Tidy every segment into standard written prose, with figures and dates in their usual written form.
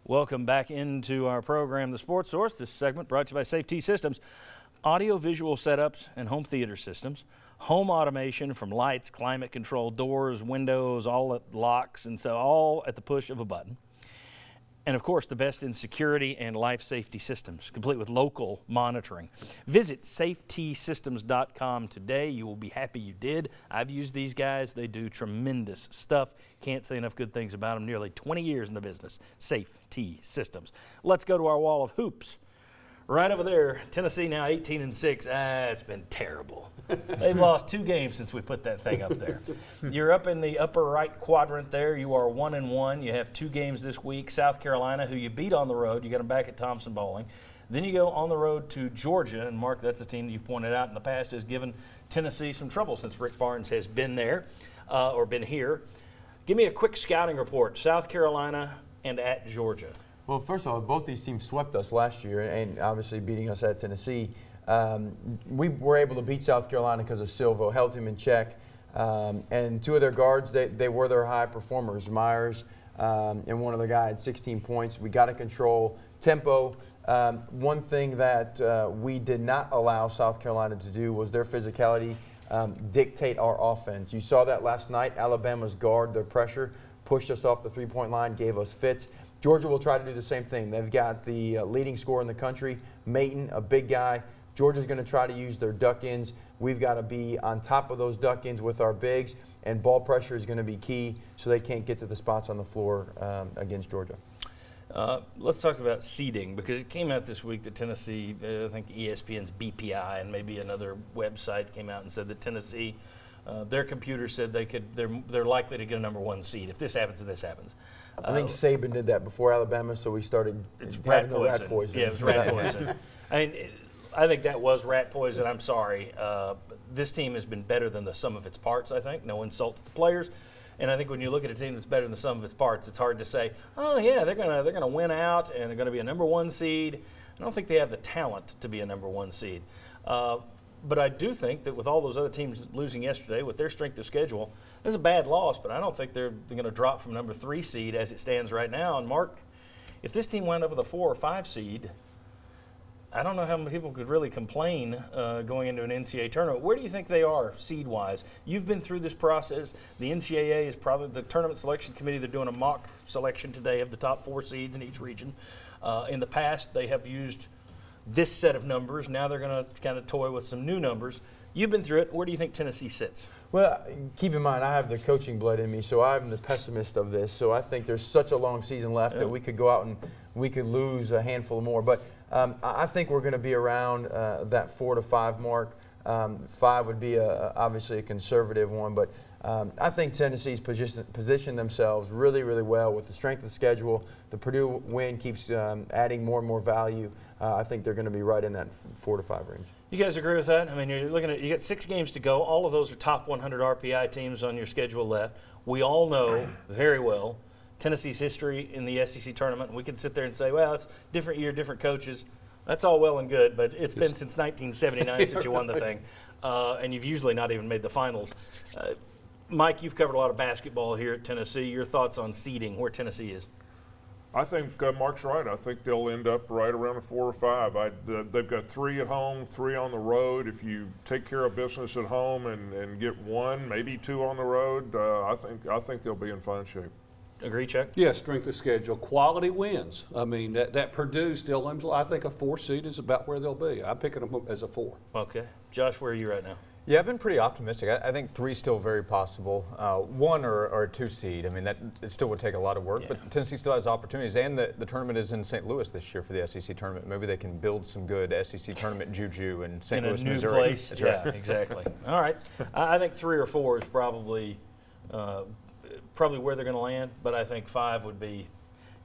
Welcome back into our program, The Sports Source. This segment brought to you by Safety Systems. Audio-visual setups and home theater systems. Home automation from lights, climate control, doors, windows, all at locks, and so all at the push of a button. And, of course, the best in security and life safety systems, complete with local monitoring. Visit safetysystems.com today. You will be happy you did. I've used these guys. They do tremendous stuff. Can't say enough good things about them. Nearly 20 years in the business. Safety Systems. Let's go to our wall of hoops. Right over there, Tennessee now 18-6. It's been terrible. They've lost 2 games since we put that thing up there. You're up in the upper right quadrant there. You are 1-1. You have 2 games this week. South Carolina, who you beat on the road. You got them back at Thompson Bowling. Then you go on the road to Georgia. And, Mark, that's a team that you've pointed out in the past has given Tennessee some trouble since Rick Barnes has been there or been here. Give me a quick scouting report. South Carolina and at Georgia. Well, first of all, both these teams swept us last year, and obviously beating us at Tennessee. We were able to beat South Carolina because of Silva, held him in check. And 2 of their guards, they were their high performers. Myers and one other guy had 16 points. We got to control tempo. One thing that we did not allow South Carolina to do was their physicality dictate our offense. You saw that last night. Alabama's guard, their pressure, pushed us off the three-point line, gave us fits. Georgia will try to do the same thing. They've got the leading scorer in the country, Mayton, a big guy. Georgia's going to try to use their duck-ins. We've got to be on top of those duck-ins with our bigs, and ball pressure is going to be key so they can't get to the spots on the floor against Georgia. Let's talk about seeding, because it came out this week that Tennessee, I think ESPN's BPI and maybe another website came out and said that Tennessee, their computer said they're likely to get a #1 seed if this happens and this happens. I think Saban did that before Alabama, so we started having the rat poison. Yeah, it was rat poison. I think that was rat poison. I'm sorry. This team has been better than the sum of its parts, I think. No insult to the players. And I think when you look at a team that's better than the sum of its parts, it's hard to say, oh, yeah, they're gonna win out and they're going to be a #1 seed. I don't think they have the talent to be a #1 seed. But I do think that with all those other teams losing yesterday, with their strength of schedule, it was a bad loss, but I don't think they're going to drop from #3 seed as it stands right now. And, Mark, if this team wound up with a 4 or 5 seed, I don't know how many people could really complain going into an NCAA tournament. Where do you think they are seed-wise? You've been through this process. The NCAA is probably the tournament selection committee. They're doing a mock selection today of the top 4 seeds in each region. In the past, they have used this set of numbers. Now they're going to kind of toy with some new numbers. You've been through it. Where do you think Tennessee sits? Well, keep in mind, I have the coaching blood in me, so I'm the pessimist of this. So I think there's such a long season left that we could go out and we could lose a handful more. But I think we're going to be around that 4 to 5 mark. 5 would be obviously a conservative one, but I think Tennessee's positioned themselves really, really well with the strength of the schedule. The Purdue win keeps adding more and more value. I think they're going to be right in that 4 to 5 range. You guys agree with that? I mean, you're looking at, you got 6 games to go. All of those are top 100 RPI teams on your schedule left. We all know very well Tennessee's history in the SEC tournament. We can sit there and say, well, it's different year, different coaches. That's all well and good, but it's been since 1979 since you won the thing, and you've usually not even made the finals. Mike, you've covered a lot of basketball here at Tennessee. Your thoughts on seeding, where Tennessee is? I think Mark's right. I think they'll end up right around a 4 or 5. They've got 3 at home, 3 on the road. If you take care of business at home and get 1, maybe 2 on the road, I think they'll be in fine shape. Agree, Chuck? Yeah, strength of schedule. Quality wins. I mean, that Purdue still, I think a 4 seed is about where they'll be. I'm picking them as a 4. Okay. Josh, where are you right now? Yeah, I've been pretty optimistic. I think 3 is still very possible. 1 or a 2 seed. I mean, it still would take a lot of work, but Tennessee still has opportunities. And the tournament is in St. Louis this year for the SEC tournament. Maybe they can build some good SEC tournament juju in St. Louis, Missouri. In a new place. That's yeah, right. Exactly. All right. I think 3 or 4 is probably where they're going to land, but I think 5 would be.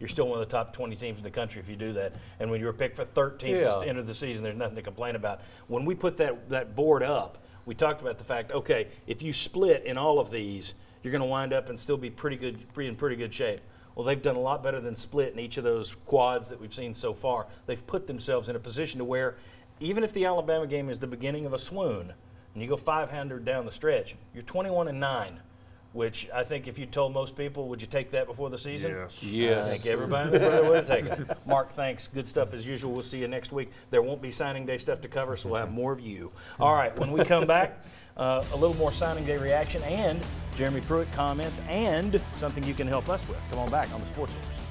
You're still one of the top 20 teams in the country if you do that. And when you were picked for 13th to enter the season, there's nothing to complain about. When we put that board up, we talked about the fact, okay, if you split in all of these, you're going to wind up and still be in pretty good shape. Well, they've done a lot better than split in each of those quads that we've seen so far. They've put themselves in a position to where even if the Alabama game is the beginning of a swoon and you go 500 down the stretch, you're 21-9. which I think if you told most people, would you take that before the season? Yes. Yes. I think everybody would have taken it. Mark, thanks. Good stuff as usual. We'll see you next week. There won't be signing day stuff to cover, so we'll have more of you. All right, when we come back, a little more signing day reaction and Jeremy Pruitt comments and something you can help us with. Come on back on the Sports Source.